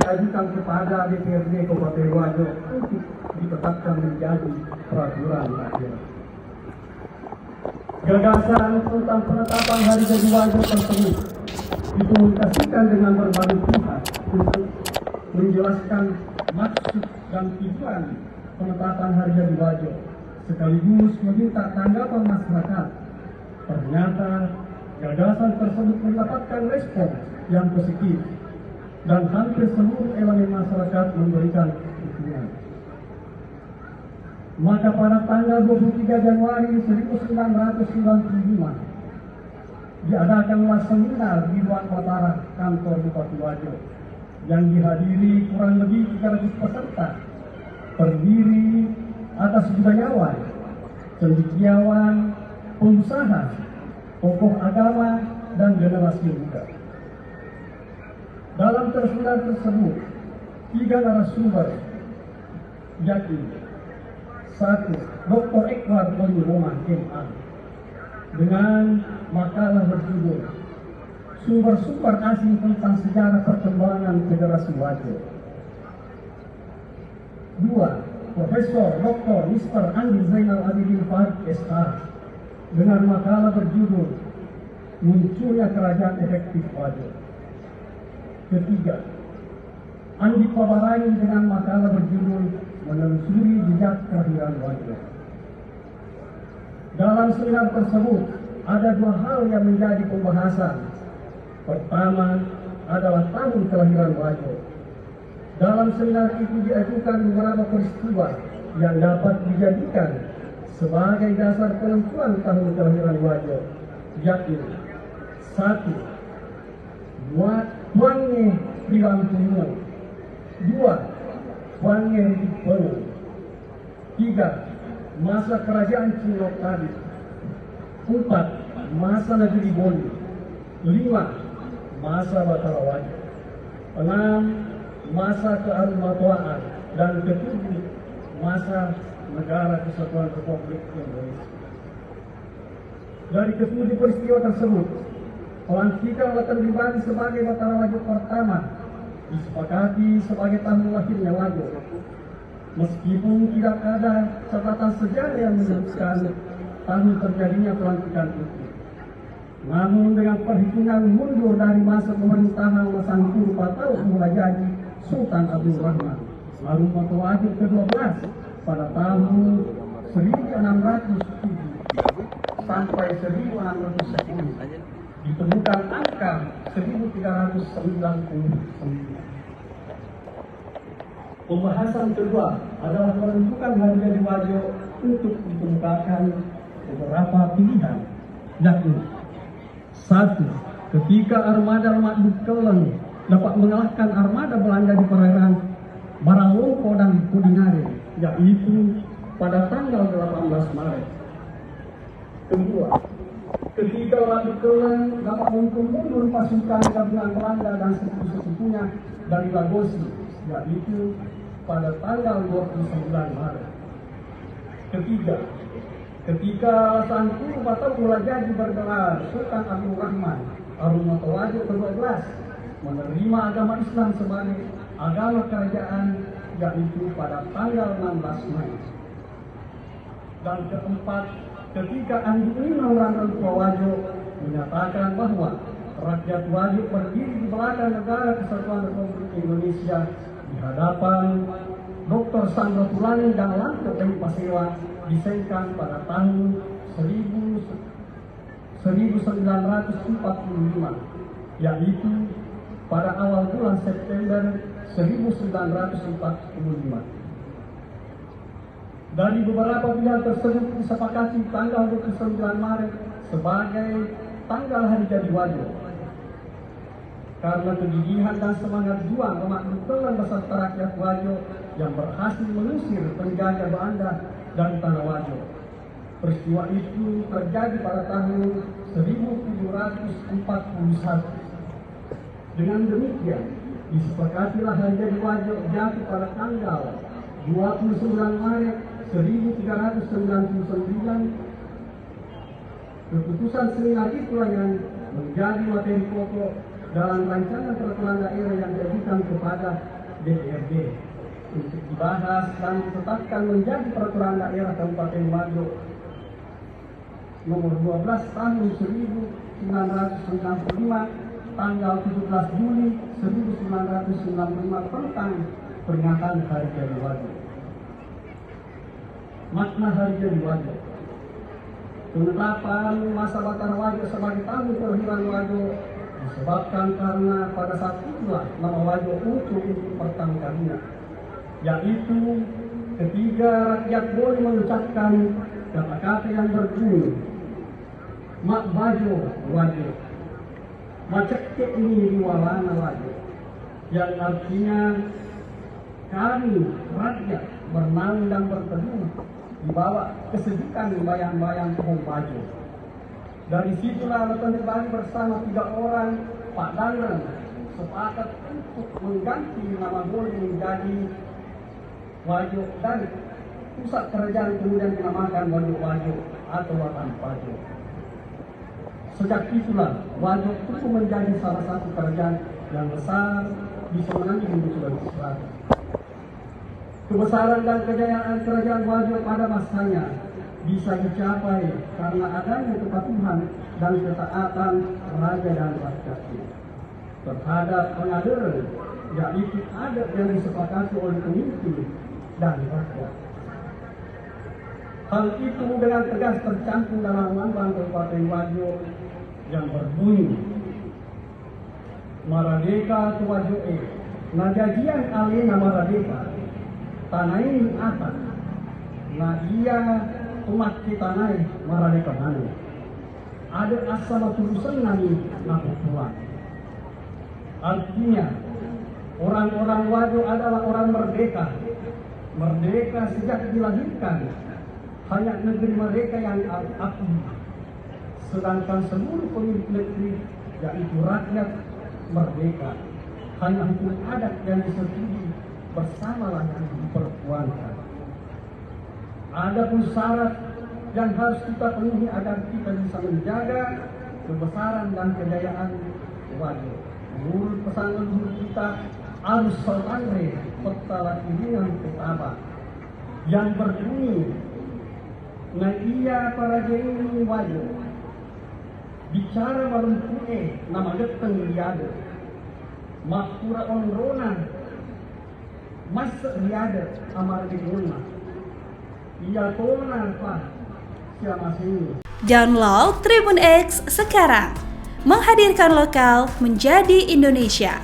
diajukan kepada DPRD Kabupaten Wajo untuk ditetapkan menjadi peraturan daerah. Gagasan tentang penetapan hari jadi Wajo tersebut dikomunikasikan dengan berbagai pihak untuk menjelaskan maksud dan tujuan penetapan hari jadi Wajo, sekaligus meminta tanggapan masyarakat. Ternyata gagasan tersebut mendapatkan respon yang positif dan hampir seluruh elemen masyarakat memberikan dukungan. Maka pada tanggal 23 Januari 1995 diadakanlah seminar di ruang Batara kantor Bupati Wajo yang dihadiri kurang lebih 300 peserta, terdiri atas budayawan, cendekiawan, pengusaha, tokoh agama, dan generasi muda. Dalam seminar tersebut, 3 narasumber, yakni 1. Dr. Ekwar Roma MA dengan makalah berjudul Sumber-sumber asing tentang sejarah perkembangan Federasi Wajo. 2. Profesor Dr. Mr. Andi Zainal Abidin Farid SH dengan makalah berjudul Munculnya Kerajaan Efektif Wajo. 3. Andi Pabarani dengan makalah berjudul Menelusuri Jejak Kelahiran Wajo. Dalam seminar tersebut ada 2 hal yang menjadi pembahasan. Pertama adalah tahun kelahiran Wajo. Dalam seminar itu diajukan beberapa peristiwa yang dapat dijadikan sebagai dasar penentuan tahun kelahiran Wajo, yakni 1. Wange Prilampunyo. 2. Wange Ripono. 3. Masa kerajaan Cinlok Tadi. 4. Masa Negeri Boni. 5. Masa Batara Wajo. 6. Masa kearmatuaan. Dan 7. Masa Negara Kesatuan Republik Indonesia. Dari ketujuh peristiwa tersebut, pelantikan Wetan Pribadi sebagai Batara Wajo pertama disepakati sebagai tahun lahirnya Wajo. Meskipun tidak ada catatan sejarah yang menyebutkan tahun terjadinya pelantikan itu, namun dengan perhitungan mundur dari masa pemerintahan Masangkuru Patau mulai jadi Sultan Abdul Rahman Harun Wajo ke-12 pada tahun 1607 sampai 1610 ditemukan angka 1399. Pembahasan kedua adalah menentukan hari jadi Wajo untuk ditemukan beberapa pilihan, yakni 1. Ketika armada Makhluk Keleng dapat mengalahkan armada Belanda di perairan Baralongko dan Kudingare, yaitu pada tanggal 18 Maret. Kedua, ketika Makhluk Keleng dapat mundur pasukan gabungan Belanda dan sepupu-sepupunya dari Lagosi, yaitu pada tanggal 29 Maret. Ketiga, ketika Sangkuru Batak mulai jadi bergelar Sultan Abdul Rahman Harun Wajo ke-12 menerima agama Islam sebagai agama kerajaan, yaitu pada tanggal 16 Mei. Dan keempat, ketika Andi Imam Tua Wajo menyatakan bahwa rakyat Wajo berdiri di belakang Negara Kesatuan Republik Indonesia di hadapan Dr. Sandro Tulani dan Lanto M. Pasewa disahkan pada tahun 1945, yaitu pada awal bulan September 1945. Dari beberapa pihak tersebut disepakati tanggal 29 Maret sebagai tanggal hari jadi Wajo. Karena kegigihan dan semangat juang Makhluk Keleng beserta rakyat Wajo yang berhasil mengusir penjajah Belanda dan tanah Wajo. Peristiwa itu terjadi pada tahun 1741. Dengan demikian, disepakatilah hari jadi Wajo jatuh pada tanggal 29 Maret 1399. Keputusan seminar itulah yang menjadi materi pokok dalam rancangan peraturan daerah yang diajukan kepada DPRD untuk dibahas dan ditetapkan menjadi peraturan daerah Kabupaten Wajo nomor 12 tahun 1995 tanggal 17 Juli 1995 tentang peringatan Hari Jadi Wajo. Makna Hari Jadi Wajo: penetapan masa bakar Wajo sebagai tahun kelahiran Wajo disebabkan karena pada saat itulah nama Wajo muncul untuk pertama kalinya, yaitu ketika rakyat boleh mengucapkan kata-kata yang berbunyi Mak Bajo Wajo, Macekek ini Walana Wajo, yang artinya kami rakyat bernaung dan berteduh di bawah kesejukan bayang-bayang pohon Wajo. Dari situlah Letani Bali bersama 3 orang Pak Danang sepakat untuk mengganti nama Boli menjadi Wajo, dan pusat kerajaan kemudian dinamakan Wajo atau Watan Wajo. Sejak itulah Wajo terus menjadi salah satu kerajaan yang besar di semenanjung Sulawesi Selatan. Kebesaran dan kejayaan kerajaan Wajo pada masanya bisa dicapai karena adanya kepatuhan dan ketaatan raja dan rakyatnya terhadap pengadilan, yaitu adat yang disepakati oleh pemimpin dan rakyat. Hal itu dengan tegas tercantum dalam lambang Kabupaten Wajo yang berbunyi Maradeka tu Wajo najajian alena Maradeka tanain atas na iya umat kita naik Maradeka nani ada asal tulisan nani nakutuan. Artinya orang-orang Wajo adalah orang merdeka, merdeka sejak dilahirkan. Hanya negeri mereka yang aktif, sedangkan seluruh pemilik negeri yaitu rakyat merdeka. Hanya hukum adat yang disetujui bersamalah yang diperkuatkan. Ada pun syarat yang harus kita penuhi agar kita bisa menjaga kebesaran dan kejayaan Wajo. Menurut pesan leluhur kita, arus salmandre petala kirinan petaba yang berbunyi na iya para jeni Wajo bicara marumpuke nama geteng liada makura onrona mas liada amar diguna iya tona pa siapa sini. Download Tribun X sekarang, menghadirkan lokal menjadi Indonesia.